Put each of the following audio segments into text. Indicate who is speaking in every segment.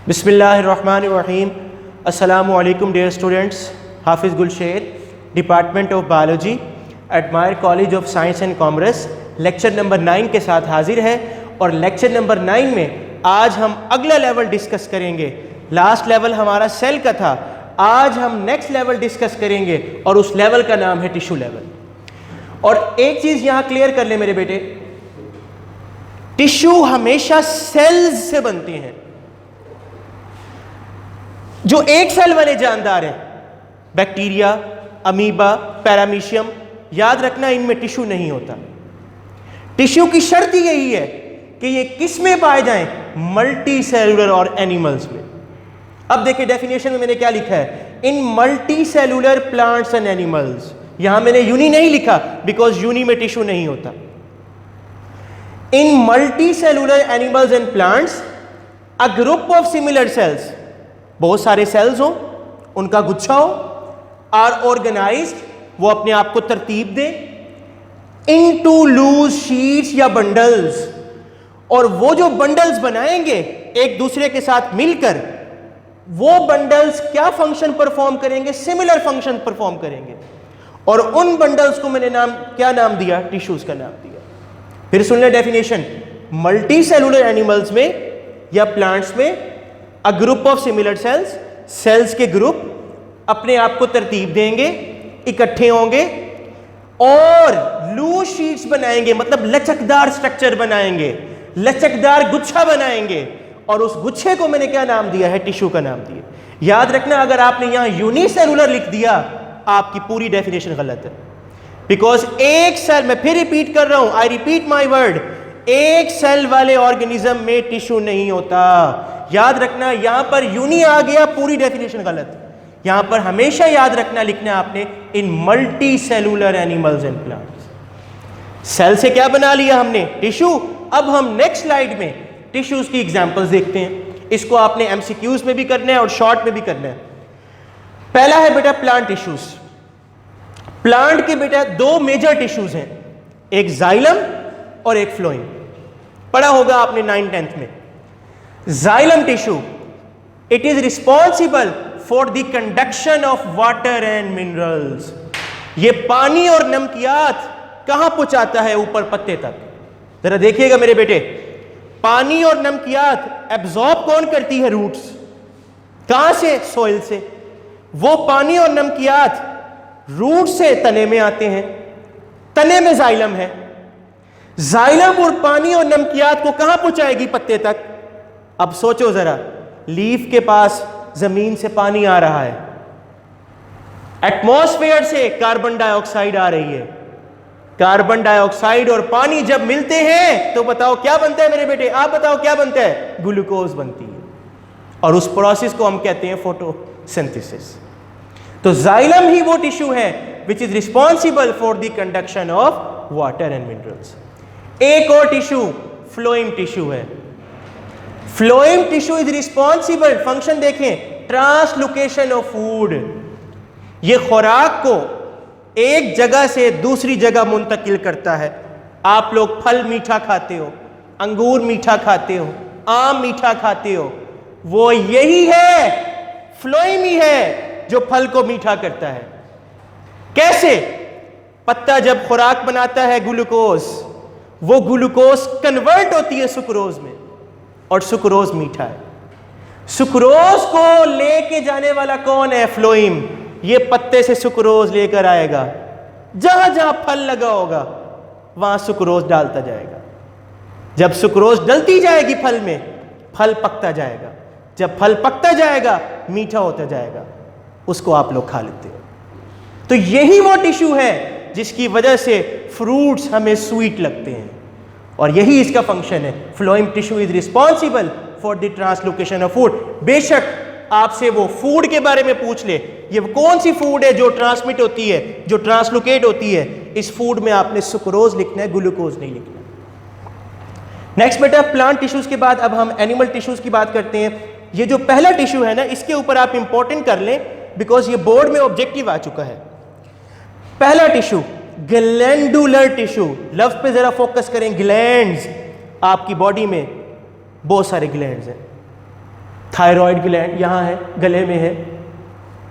Speaker 1: बिस्मिल्लाहिर्रहमानिर्रहीम। अस्सलामु अलैकुम डियर स्टूडेंट्स। हाफिज़ Gulsher, department of biology, admire college of science and commerce, lecture number 9 के साथ हाजिर है। और लेक्चर नंबर 9 में आज हम अगला लेवल डिस्कस करेंगे। लास्ट लेवल हमारा सेल का था, आज हम नेक्स्ट लेवल डिस्कस करेंगे और उस लेवल का नाम है टिश्यू लेवल। और एक चीज़ यहाँ क्लियर कर ले मेरे बेटे, टिश्यू हमेशा सेल्स से बनते हैं। जो एक सेल वाले जानदार हैं, बैक्टीरिया, अमीबा, पैरामीशियम, याद रखना इनमें टिश्यू नहीं होता। टिश्यू की शर्त ही यही है कि ये किस में पाए जाएं? मल्टी सेलुलर और एनिमल्स में। अब देखिए डेफिनेशन में मैंने क्या लिखा है, in multi cellular plants and animals. यहां मैंने यूनी नहीं लिखा बिकॉज यूनी में टिश्यू नहीं होता। In multi cellular animals and plants a group of similar cells, बहुत सारे सेल्स हो, उनका गुच्छा हो, आर ऑर्गेनाइज्ड, वो अपने आप को तरतीब दे, इनटू लूज शीट्स या बंडल्स। और वो जो बंडल्स बनाएंगे एक दूसरे के साथ मिलकर, वो बंडल्स क्या फंक्शन परफॉर्म करेंगे? सिमिलर फंक्शन परफॉर्म करेंगे। और उन बंडल्स को मैंने क्या नाम दिया? टिश्यूज का नाम दिया। फिर सुन ले डेफिनेशन, मल्टी सेलुलर एनिमल्स में या प्लांट्स में a group of similar cells, cells के ग्रुप अपने आप को तरतीब देंगे, इकट्ठे होंगे और लूज शीट्स बनाएंगे, मतलब लचकदार स्ट्रक्चर बनाएंगे, लचकदार गुच्छा बनाएंगे। और उस गुच्छे को मैंने क्या नाम दिया है? टिश्यू का नाम दिया। याद रखना, अगर आपने यहां यूनिसेलुलर लिख दिया, आपकी पूरी डेफिनेशन गलत है। बिकॉज एक सेल, मैं फिर रिपीट कर रहा हूं, आई रिपीट माई वर्ड, एक सेल वाले ऑर्गेनिज्म में टिश्यू नहीं होता। याद रखना, यहां पर यूनी आ गया, पूरी डेफिनेशन गलत। यहां पर हमेशा याद रखना, लिखना आपने in multi cellular animals and plants. Cell से क्या बना लिया हमने? टिश्यू। अब हम नेक्स्ट स्लाइड में टिश्यूज की एग्जांपल्स देखते हैं। इसको आपने एमसीक्यूज में भी करना है और शॉर्ट में भी करना है। पहला है बेटा प्लांट टिश्यूज। प्लांट के बेटा दो मेजर टिश्यूज हैं, एक जाइलम और एक फ्लोएम। पढ़ा होगा आपने 9th-10th में। Xylem tissue, it is responsible for the conduction of water and minerals. ये पानी और नमकियात कहां पहुंचाता है? ऊपर पत्ते तक। जरा देखिएगा मेरे बेटे, पानी और नमकियात एब्जॉर्ब कौन करती है? रूट्स। कहां से? सोइल से। वो पानी और नमकियात रूट से तने में आते हैं, तने में जाइलम है। जाइलम और पानी और नमकियात को कहां पहुंचाएगी? पत्ते तक। अब सोचो जरा, लीफ के पास जमीन से पानी आ रहा है, एटमॉस्फेयर से कार्बन डाइऑक्साइड आ रही है। कार्बन डाइऑक्साइड और पानी जब मिलते हैं तो बताओ क्या बनता है मेरे बेटे? आप बताओ क्या बनता है? ग्लूकोज बनती है। और उस प्रोसेस को हम कहते हैं फोटोसिंथेसिस। तो जाइलम ही वो टिश्यू है which is responsible for the conduction of water and minerals. एक और टिश्यू फ्लोएम टिश्यू है। Phloem tissue is responsible, function देखें, ट्रांसलोकेशन ऑफ फूड। ये खुराक को एक जगह से दूसरी जगह मुंतकिल करता है। आप लोग फल मीठा खाते हो, अंगूर मीठा खाते हो, आम मीठा खाते हो, वो यही है, फ्लोएम ही है जो फल को मीठा करता है। कैसे? पत्ता जब खुराक बनाता है ग्लूकोज, वो ग्लूकोज कन्वर्ट होती है सुक्रोज में, और सुक्रोज मीठा है। सुक्रोज को लेके जाने वाला कौन है? फ्लोएम। ये पत्ते से सुक्रोज लेकर आएगा, जहां जहां फल लगा होगा वहां सुक्रोज डालता जाएगा। जब सुक्रोज डलती जाएगी फल में, फल पकता जाएगा। जब फल पकता जाएगा, मीठा होता जाएगा, उसको आप लोग खा लेते हो। तो यही वो टिश्यू है जिसकी वजह से फ्रूट्स हमें स्वीट लगते हैं, और यही इसका फंक्शन है। Phloem tissue is responsible for the translocation of food. बेशक आपसे वो फूड के बारे में पूछ ले, ये कौन सी फूड है जो ट्रांसमिट होती है, जो ट्रांसलोकेट होती है? इस फूड में आपने सुक्रोज लिखना है, ग्लूकोज नहीं लिखना। नेक्स्ट बेटा, प्लांट टिश्यूज के बाद अब हम एनिमल टिश्यूज की बात करते हैं। ये जो पहला टिश्यू है ना, इसके ऊपर आप इंपॉर्टेंट कर लें बिकॉज ये बोर्ड में ऑब्जेक्टिव आ चुका है। पहला टिश्यू ग्लैंडुलर टिश्यू। लफ्ज पे जरा फोकस करें, ग्लैंड्स। आपकी बॉडी में बहुत सारे ग्लैंड्स हैं, थायराइड ग्लैंड यहाँ है, गले में है।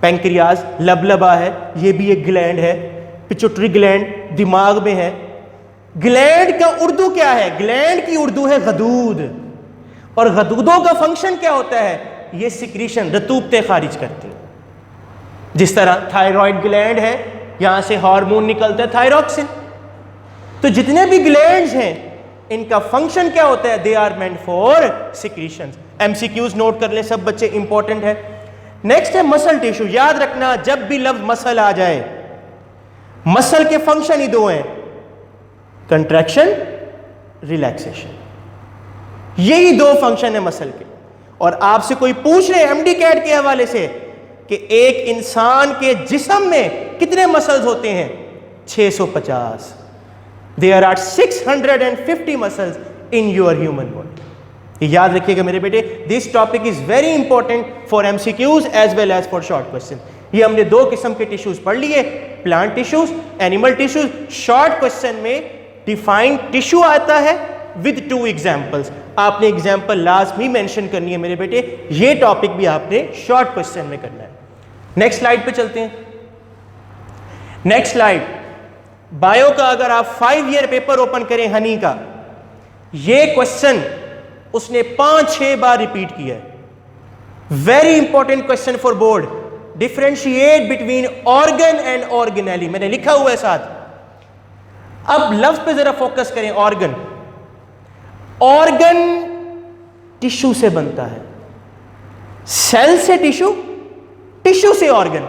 Speaker 1: पैंक्रियाज लबलबा है, ये भी एक ग्लैंड है। पिट्यूटरी ग्लैंड दिमाग में है। ग्लैंड का उर्दू क्या है? ग्लैंड की उर्दू है गदूद। और गदूदों का फंक्शन क्या होता है? ये सिक्रीशन, रतूबते खारिज करती है। जिस तरह थायराइड ग्लैंड है, यहां से हार्मोन निकलता है थायरॉक्सिन। तो जितने भी ग्लैंड्स हैं इनका फंक्शन क्या होता है? They are meant for secretions. MCQs note कर ले सब बच्चे, इंपॉर्टेंट है। नेक्स्ट है मसल टिश्यू। याद रखना, जब भी लफ्ज मसल आ जाए, मसल के फंक्शन ही दो हैं, कंट्रैक्शन, रिलैक्सेशन। यही दो फंक्शन है मसल के। और आपसे कोई पूछ रहे एमडी कैट के हवाले से कि एक इंसान के जिस्म में कितने मसल्स होते हैं? 650। There are 650 muscles in your human body. याद रखिएगा मेरे बेटे, this topic is very important for MCQs as well as for short question. ये हमने दो किस्म के टिश्यूज पढ़ लिए, plant tissues, animal tissues. Short question में डिफाइंड टिश्यू आता है विद 2 एग्जाम्पल्स। आपने एग्जाम्पल लाजमी मेंशन करनी है मेरे बेटे, ये टॉपिक भी आपने शॉर्ट क्वेश्चन में करना है। नेक्स्ट स्लाइड पे चलते हैं। नेक्स्ट स्लाइड, बायो का अगर आप 5 ईयर पेपर ओपन करें हनी का, ये क्वेश्चन उसने 5-6 बार रिपीट किया है। Very important question for board. Differentiate between organ and organelle, मैंने लिखा हुआ है साथ। अब लफ्ज पे जरा फोकस करें। ऑर्गन, ऑर्गन टिश्यू से बनता है। सेल से टिश्यू, टिश्यू से ऑर्गन।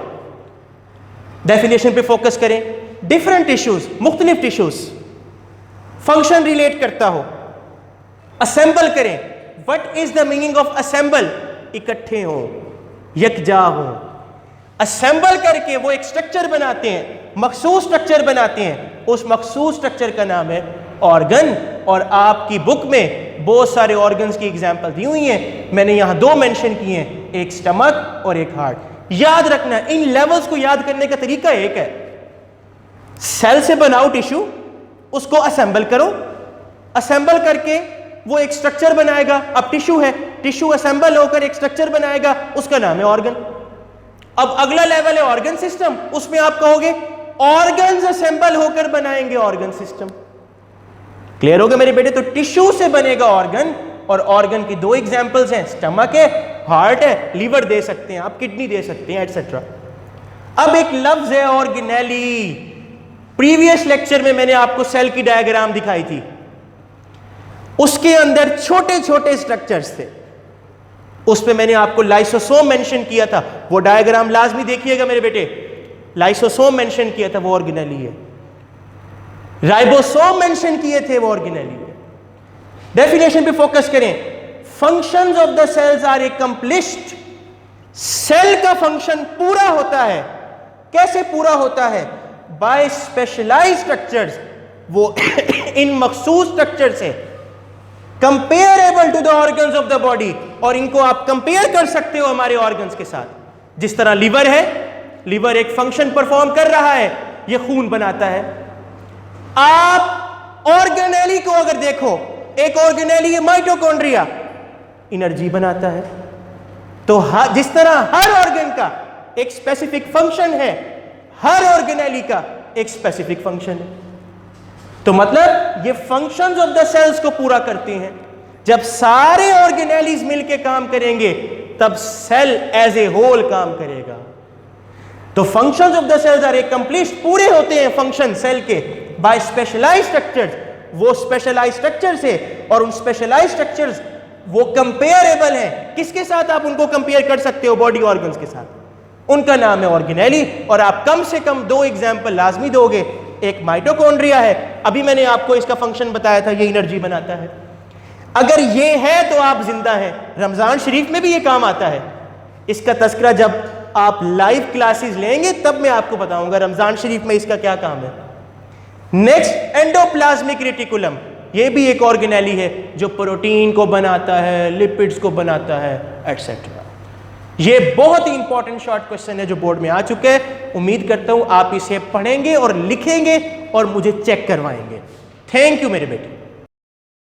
Speaker 1: डेफिनेशन पे फोकस करें। डिफरेंट टिश्यूज, मुख्तलिफ टिश्यूज, फंक्शन रिलेट करता हो। असेंबल करें। What is the meaning of assemble? इकट्ठे हो, यकजा हो। असेंबल करके वो एक स्ट्रक्चर बनाते हैं, मखसूस स्ट्रक्चर बनाते हैं। उस मखसूस स्ट्रक्चर का नाम है ऑर्गन। और आपकी बुक में बहुत सारे ऑर्गन्स की एग्जांपल दी हुई हैं। मैंने यहां 2 मेंशन किए हैं, एक स्टमक और एक हार्ट। याद रखना, इन लेवल्स को याद करने का तरीका एक है। सेल से बनाओ टिश्यू, उसको असेंबल करो, असेंबल करके वो एक स्ट्रक्चर बनाएगा। अब टिश्यू है, टिश्यू असेंबल होकर एक स्ट्रक्चर बनाएगा, उसका नाम है ऑर्गन। अब अगला लेवल है ऑर्गन सिस्टम। उसमें आप कहोगे ऑर्गन्स असेंबल होकर बनाएंगे ऑर्गन सिस्टम। क्लियर हो गया मेरे बेटे? तो टिश्यू से बनेगा ऑर्गन। और ऑर्गन की 2 एग्जांपल्स हैं, स्टमक है, हार्ट है, लीवर दे सकते हैं आप, किडनी दे सकते हैं, एटसेट्रा। अब एक लफ्ज है ऑर्गेनेली। प्रीवियस लेक्चर में मैंने आपको सेल की डायग्राम दिखाई थी, उसके अंदर छोटे छोटे स्ट्रक्चर्स थे। उस पे मैंने आपको लाइसोसोम मेंशन किया था, वो डायग्राम लाजमी देखिएगा मेरे बेटे। लाइसोसोम मेंशन किया था, वो ऑर्गेनेली है। राइबोसोम मेंशन किए थे, वो ऑर्गेनेली है। डेफिनेशन पे फोकस करें। Functions of the cells are accomplished. Cell का फंक्शन पूरा होता है। कैसे पूरा होता है? By specialised structures. वो इन मखसूस स्ट्रक्चर से comparable to the organs of the body. और इनको आप कंपेयर कर सकते हो हमारे ऑर्गन्स के साथ। जिस तरह लीवर है, लीवर एक फंक्शन परफॉर्म कर रहा है, ये खून बनाता है। आप ऑर्गेनेली को अगर देखो, एक ऑर्गेनेली है माइटोकॉन्ड्रिया, एनर्जी बनाता है। तो जिस तरह हर ऑर्गन का एक स्पेसिफिक फंक्शन है, हर ऑर्गेनेली का एक स्पेसिफिक फंक्शन है। तो मतलब ये फंक्शंस ऑफ द सेल्स को पूरा करते हैं। जब सारे ऑर्गेनेलीज मिलके काम करेंगे तब सेल एज ए होल काम करेगा। तो functions of the cells are accomplished, पूरे होते हैं फंक्शन सेल के बाय स्पेशलाइज्ड स्ट्रक्चर्स। वो स्पेशलाइज्ड स्ट्रक्चर्स है और उन स्पेशलाइज्ड स्ट्रक्चर्स वो कंपेयरेबल हैं। किसके साथ आप उनको कंपेयर कर सकते हो? बॉडी ऑर्गन्स के साथ। उनका नाम है ऑर्गेनेली। और आप कम से कम 2 एग्जाम्पल लाजमी दोगे। एक माइटोकॉन्ड्रिया है, अभी मैंने आपको इसका फंक्शन बताया था, ये एनर्जी बनाता है। अगर ये है तो आप जिंदा हैं। रमजान शरीफ में भी ये काम आता है। इसका तस्करा जब आप लाइव क्लासेस लेंगे तब मैं आपको बताऊंगा रमजान शरीफ में इसका क्या काम है। Next, endoplasmic reticulum. ये भी एक ऑर्गेनेली है जो प्रोटीन को बनाता है, लिपिड्स को बनाता है, एटसेट्रा। ये बहुत ही इंपॉर्टेंट शॉर्ट क्वेश्चन है जो बोर्ड में आ चुके हैं। उम्मीद करता हूं आप इसे पढ़ेंगे और लिखेंगे और मुझे चेक करवाएंगे। थैंक यू मेरे बेटे।